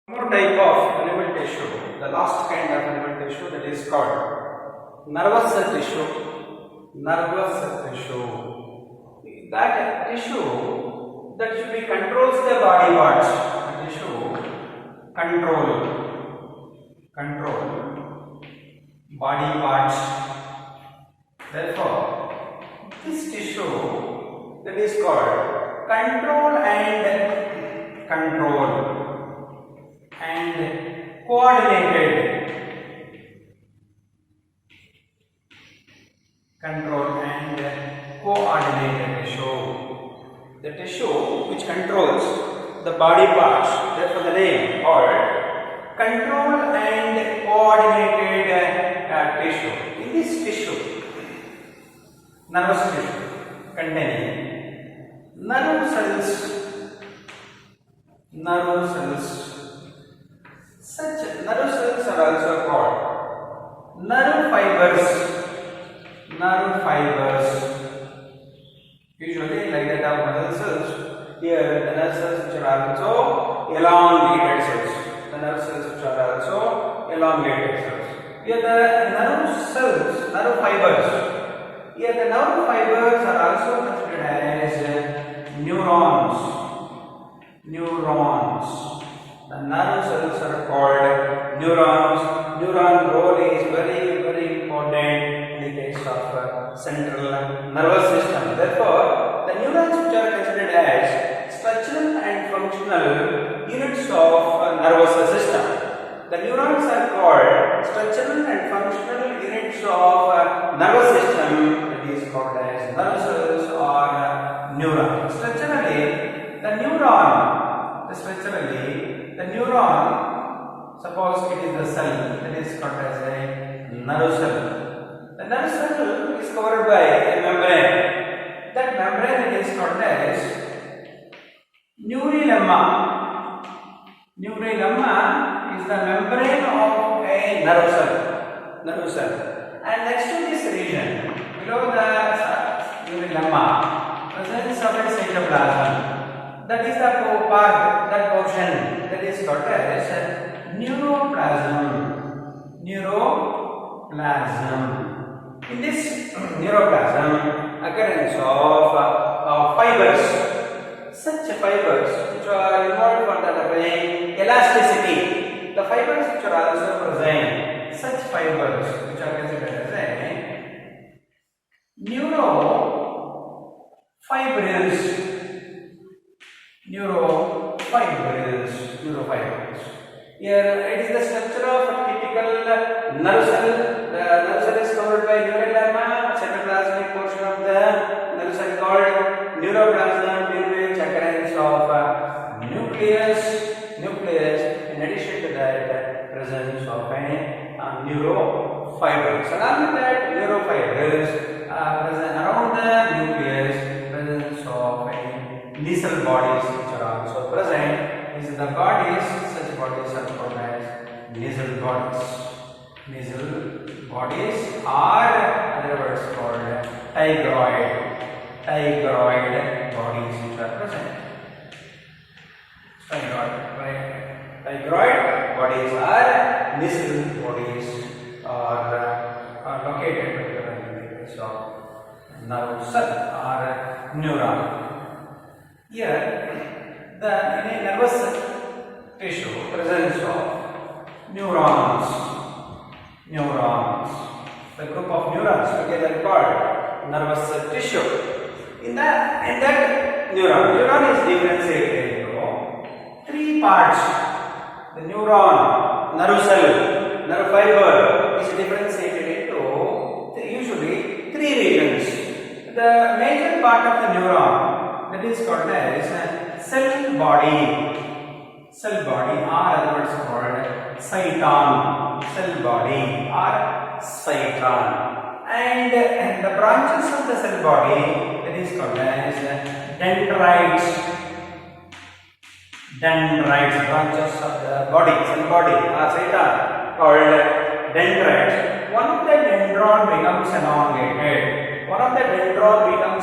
One more type of animal tissue, the last kind of animal tissue, that is called nervous tissue. Nervous tissue. That tissue that should be controls the body parts. The tissue control body parts. Therefore, this tissue that is called control and coordinated tissue. The tissue which controls the body parts, therefore the name called control and coordinated tissue. In this tissue, nervous tissue containing nerve cells. Such nerve cells are also called nerve fibers. Usually, like that of muscle cells, here the nerve cells which are also elongated cells. Here the nerve fibers. Here the nerve fibers are also considered as neurons. The nerve cells are called neurons. Neuron role is very, very important in the case of central nervous system. Therefore, the neurons which are considered as structural and functional units of nervous system. The neurons are called structural and functional units of nervous system. It is called as nerve cells or neurons. Structurally, the neuron, suppose it is the cell, that is called as a nerve cell. The nerve cell is covered by a membrane. That membrane is called as neurolemma. Neurolemma is the membrane of a nerve cell. And next to this region, below the neurolemma, presence of a cytoplasm. That is the part, that portion that is called as neuroplasm. In this neuroplasm, occurrence of fibers, such fibers which are involved for the elasticity. The fibers which are also present, such fibers which are considered as a neurofibrils. Here it is the structure of a typical nerve cell. The nerve cell is covered by neurolemma, cytoplasmic portion of the nerve cell called neuroplasm, in which occurrence of nucleus. In addition to that, presence of a neurofibrils. Along with that, neurofibrils present around the nucleus, presence of a nasal bodies which are also present. These are the bodies, such bodies are called as nasal bodies. Nasal bodies are other words called tigroid bodies which are present. Tigroid bodies are nasal bodies are located particularly in the case of nerve cell or neuron. Here, in a nervous tissue, presence of neurons, the group of neurons together called nervous tissue. In that neuron is differentiated into three parts. The neuron, nerve cell, nerve fiber is differentiated into usually three regions. The major part of the neuron, that is called as cell body or other words called cyton. And the branches of the cell body, that is called as dendrites, branches of the cell body or cyton called dendrites. One of the dendron becomes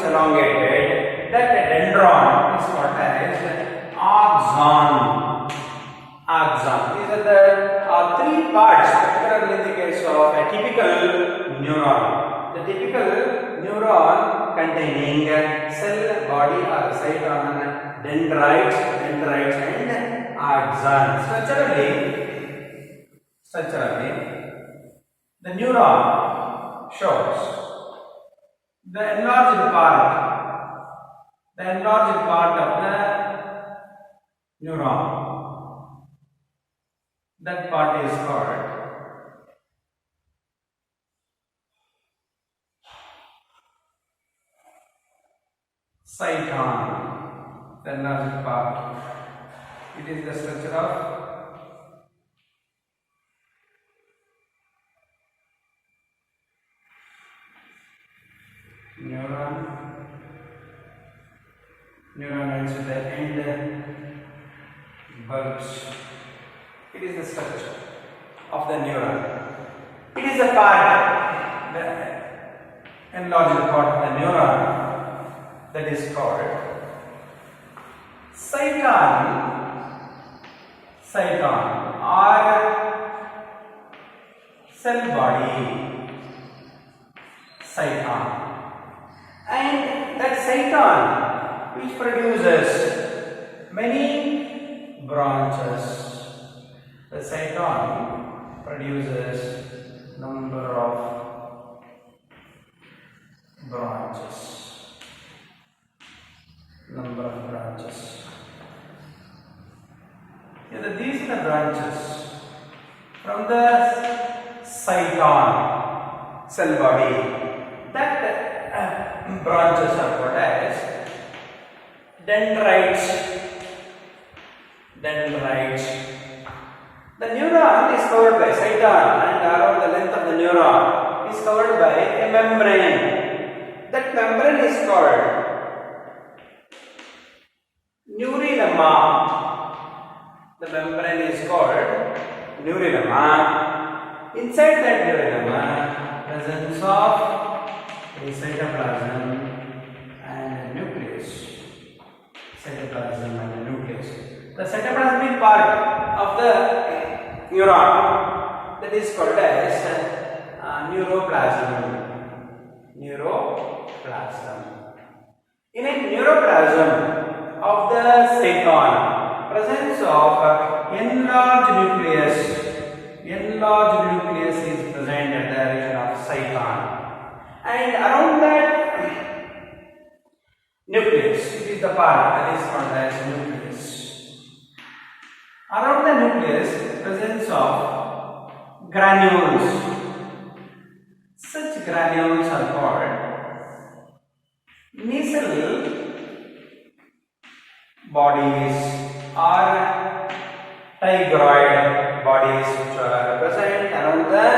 elongated. That dendron is called as axon. axon. These are the three parts, particularly in the case of a typical neuron. The typical neuron containing cell, body or cyton, dendrites and axon. Structurally, the neuron shows the enlarged part of the neuron. That part is called cyton. The enlarged part. It is the structure of neuron. Neuron ends with the end bulbs. It is the structure of the neuron. It is a part, the enlarged part of the neuron, that is called cyton or cell body. Cyton. And that cyton, which produces many branches. The cyton produces number of branches. Yeah, these are the branches from the cyton cell body. That branches are called as dendrites. The neuron is covered by cyton, and around the length of the neuron is covered by a membrane. That membrane is called neurolemma. The membrane is called neurolemma. Inside that neurolemma, presence of a cytoplasm and a nucleus. The cytoplasmic part of the neuron, that is called as neuroplasm. In a neuroplasm of the cyton, presence of enlarged nucleus is present at the region of cyton, and around that nucleus, it is the part that is called as nucleus. Around the nucleus, presence of granules. Such granules are called nasal bodies or tigroid bodies, which are present around the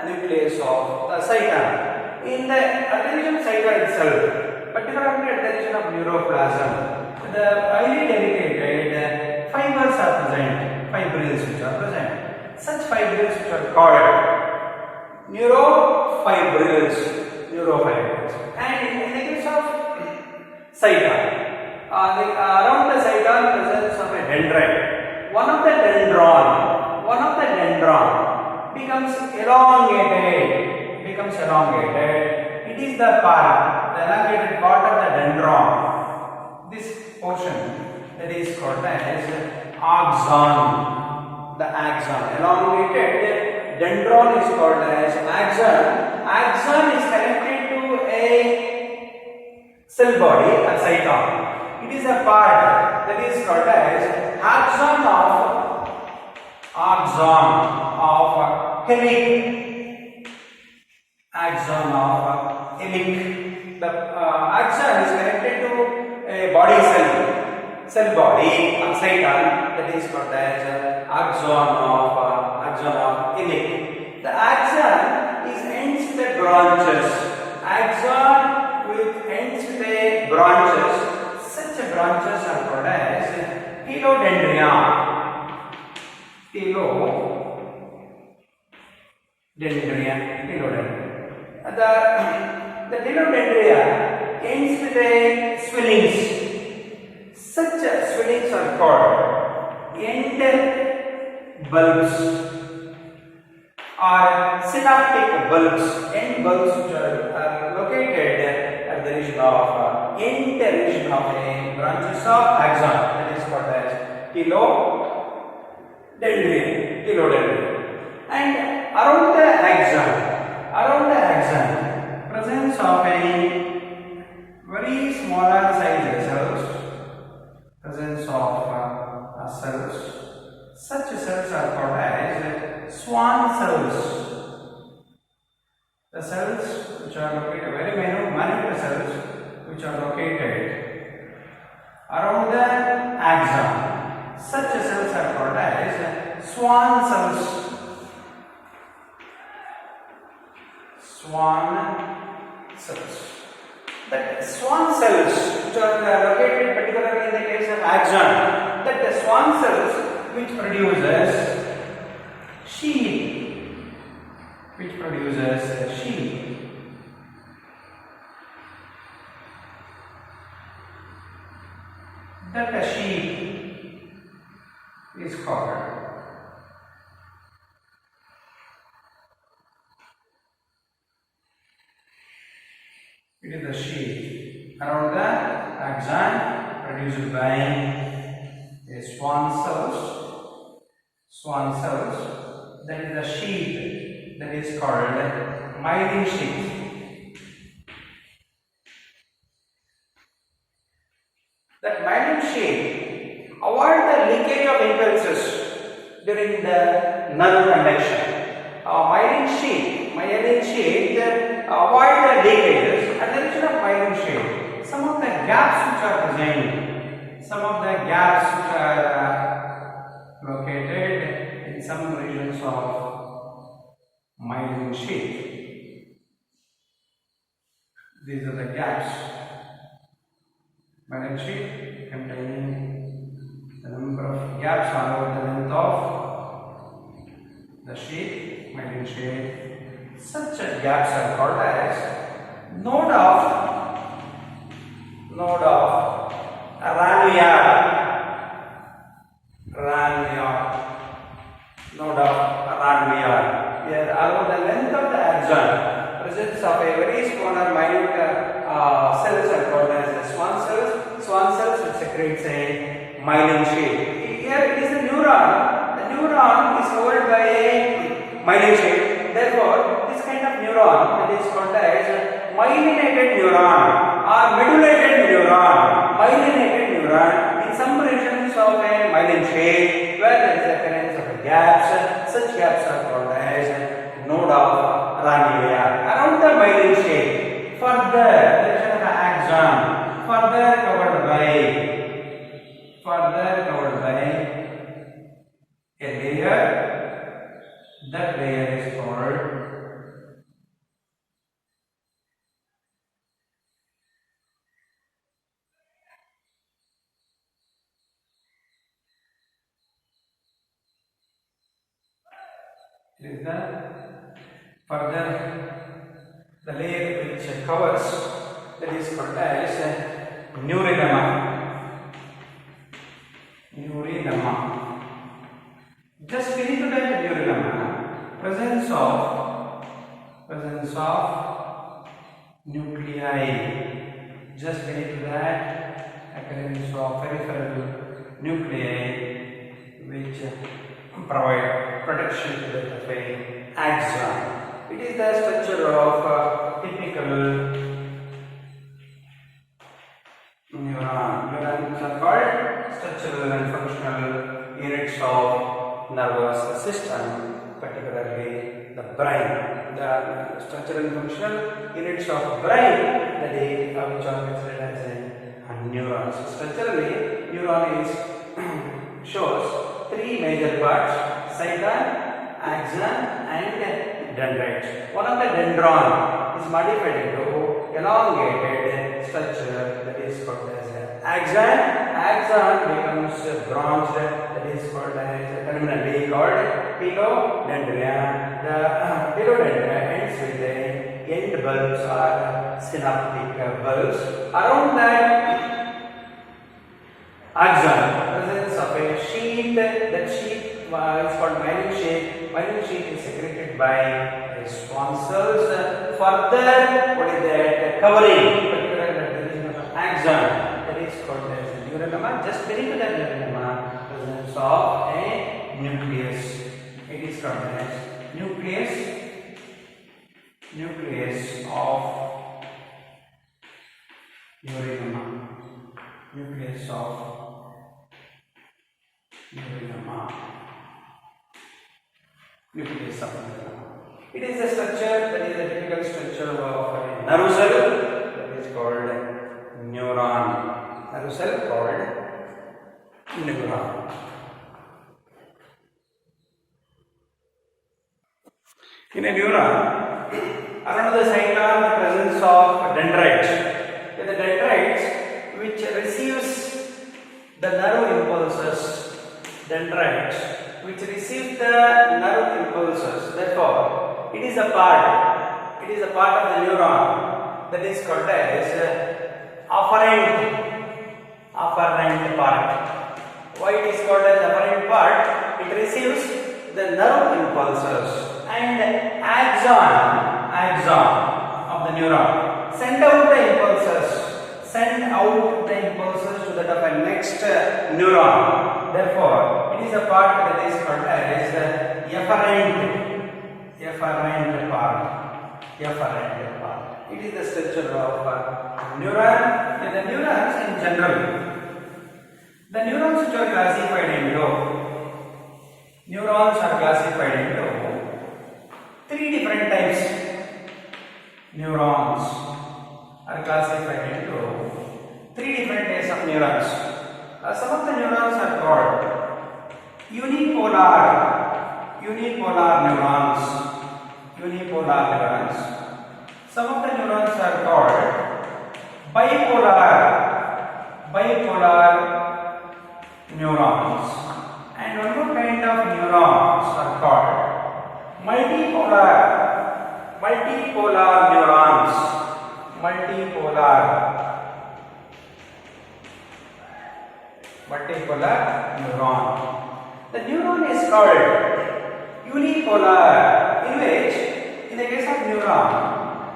nucleus of the cyton. In the region of cyton itself, particularly at the region of neuroplasm, the highly dedicated fibers are present, fibrils which are present. Such fibrils which are called neurofibrils. And in the case of cyton, around the cyton presence of a dendrite. One of the dendron becomes elongated. It is the elongated part of the dendron. This portion, that is called as axon. The axon, elongated dendron, is called as axon. Axon is connected to a cell body, a cyton. It is a part that is called as axon of helic. The axon is connected to a body cell body of cyton, that is called as axon of helic. The axon ends with the branches. Axon ends with the branches. Such branches are called as telodendria. The telodendria ends with the swellings. Such swellings are called end bulbs or synaptic bulbs, end bulbs which are located at the region of end region of a branches of axon, that is called as telodendron. And around the axon, presence of a very smaller size cells, presence of cells. Such cells are called as Schwann cells. The cells which are located, very minute cells which are located around the axon. Such cells are called as Schwann cells. Schwann cells. The Schwann cells which are located particularly in the case of axon, that the Schwann cells which produces sheath, that the sheath is called it is the sheath around the axon produced by a Schwann cells, that is the sheath that is called myelin sheath. That myelin sheath avoid the leakage of impulses during the nerve conduction. Myelin sheath avoid the leakages at the region of myelin sheath. Some of the gaps which are present, located in some regions of myelin sheath. These are the gaps. Myelin sheath containing the number of gaps all over the length of the sheath, myelin sheath. Such gaps are called as node of Ranvier. Here, along the length of the axon, presence of a very smaller minute cells are called as the Schwann cells which secretes a myelin sheath. Here it is a neuron. The neuron is covered by a myelin sheath. Therefore, this kind of neuron that is called as myelinated neuron or medullated neuron. Myelinated neuron in some regions of a myelin sheath where there is appearance of gaps. Such gaps are called as node of Ranvier. Around the myelin sheath, further region of the axon, further covered by a layer. That layer is called the layer which covers, that is called as neurolemma. Just beneath that neurolemma, presence of nuclei. Just beneath that, appearance of peripheral nuclei which provide protection to the axon. It is the structure of typical neuron. Neurons are called structural and functional units of nervous system, particularly the brain. The structural and functional units of brain, that is which are considered as a neurons. Structurally, neuron shows three major parts: cyton, axon, and dendrite. One of the dendron is modified into elongated structure, that is called as axon. Axon becomes branched, that is called as terminally called telodendron. The telodendron ends with the end bulbs or synaptic bulbs. Around that axon, presence of a sheath. That sheath is called myelin sheath. Myelin sheath is secreted by sponsors. Further, what is that? Covering particular division of an axon, that is called as neuronema. Just beneath that neuronema, presence of a nucleus. It is called as nucleus of neuronema. Nucleus of neuronema. Nucleus of neuronema. It is a structure, that is a typical structure of a nerve cell, that is called neuron. Nerve cell called neuron. In a neuron, around the cytosol, the presence of dendrites. The dendrites which receives the nerve impulses. Dendrites which receive the nerve impulses. Therefore, it is a part. It is a part of the neuron that is called as afferent part. Why it is called as afferent part? It receives the nerve impulses. And axon of the neuron send out the impulses to that of a next neuron. Therefore, it is a part that is called as efferent part. It is the structure of neuron. And the neurons in general, the neurons which are classified into three different types. Neurons are classified into three different types of neurons. Some of the neurons are called unipolar neurons. Some of the neurons are called bipolar neurons. And one more kind of neurons are called multipolar neurons. Multipolar neuron. The neuron is called unipolar, in which, in the case of neuron,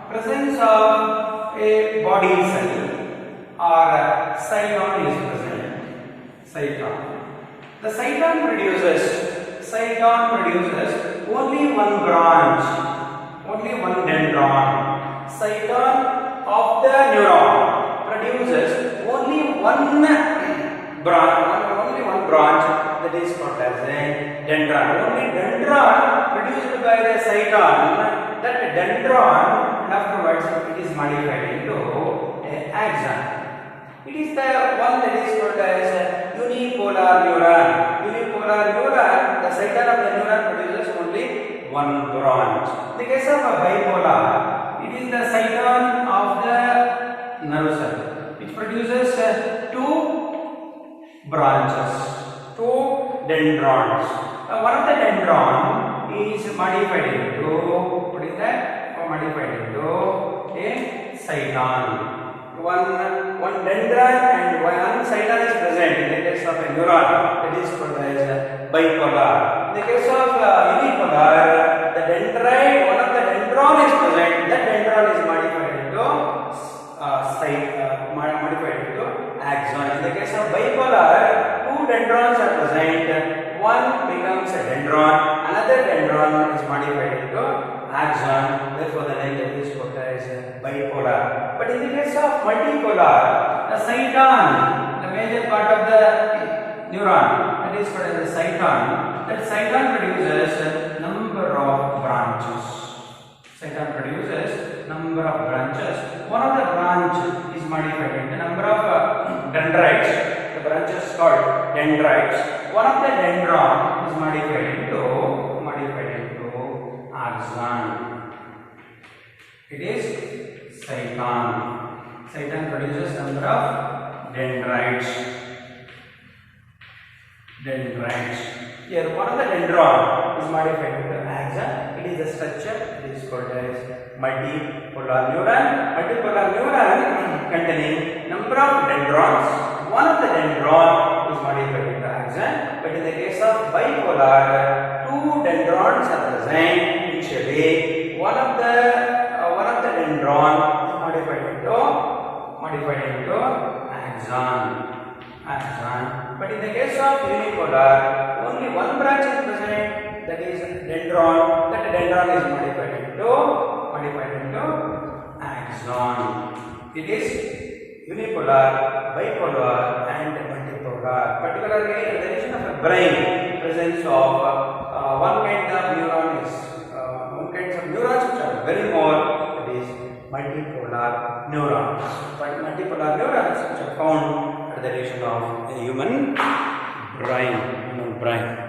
presence of a body cell or cyton is present. The cyton produces only one branch, only one dendron. Cyton of the neuron produces only one branch, that is called as a dendron. Only dendron produced by the cyton, that dendron, and afterwards it is modified into an axon. It is the one that is called as unipolar neuron. The cyton of the neuron produces only one branch. In the case of a bipolar, it is the cyton of the nerve cell which produces two branches, two dendrons. One of the dendron is modified into, what is that? Modified into a cyton. One dendron and one cyton is present in the case of a neuron, that is called as bipolar. In the case of unipolar, the dendrite, one of the dendron is present, that dendron is modified into axon. In the case of bipolar, two dendrons are present, one becomes a dendron, another dendron is modified into axon. Therefore, the name is called as bipolar. But in the case of multipolar, the cyton, the major part of the neuron, that is called as the cyton. That cyton produces number of branches. One of the branch is modified into number of dendrites. The branch is called dendrites. One of the dendron is modified into axon. It is cyton. Cyton produces number of dendrites. Here, one of the dendron is modified into axon. It is a structure. It is called as multipolar neuron. Multipolar neuron containing number of dendrons. One of the dendron is modified into axon. axon. But in the case of bipolar, two dendrons are present initially. One of the dendron is modified into axon. But in the case of unipolar, only one branch is present, that is dendron. That dendron is modified into axon. It is unipolar, bipolar, and multipolar. Particularly, in the relation of a brain, presence of one kind of neurons which are very more, that is multipolar neurons. But multipolar neurons which are found at the relation of a human brain.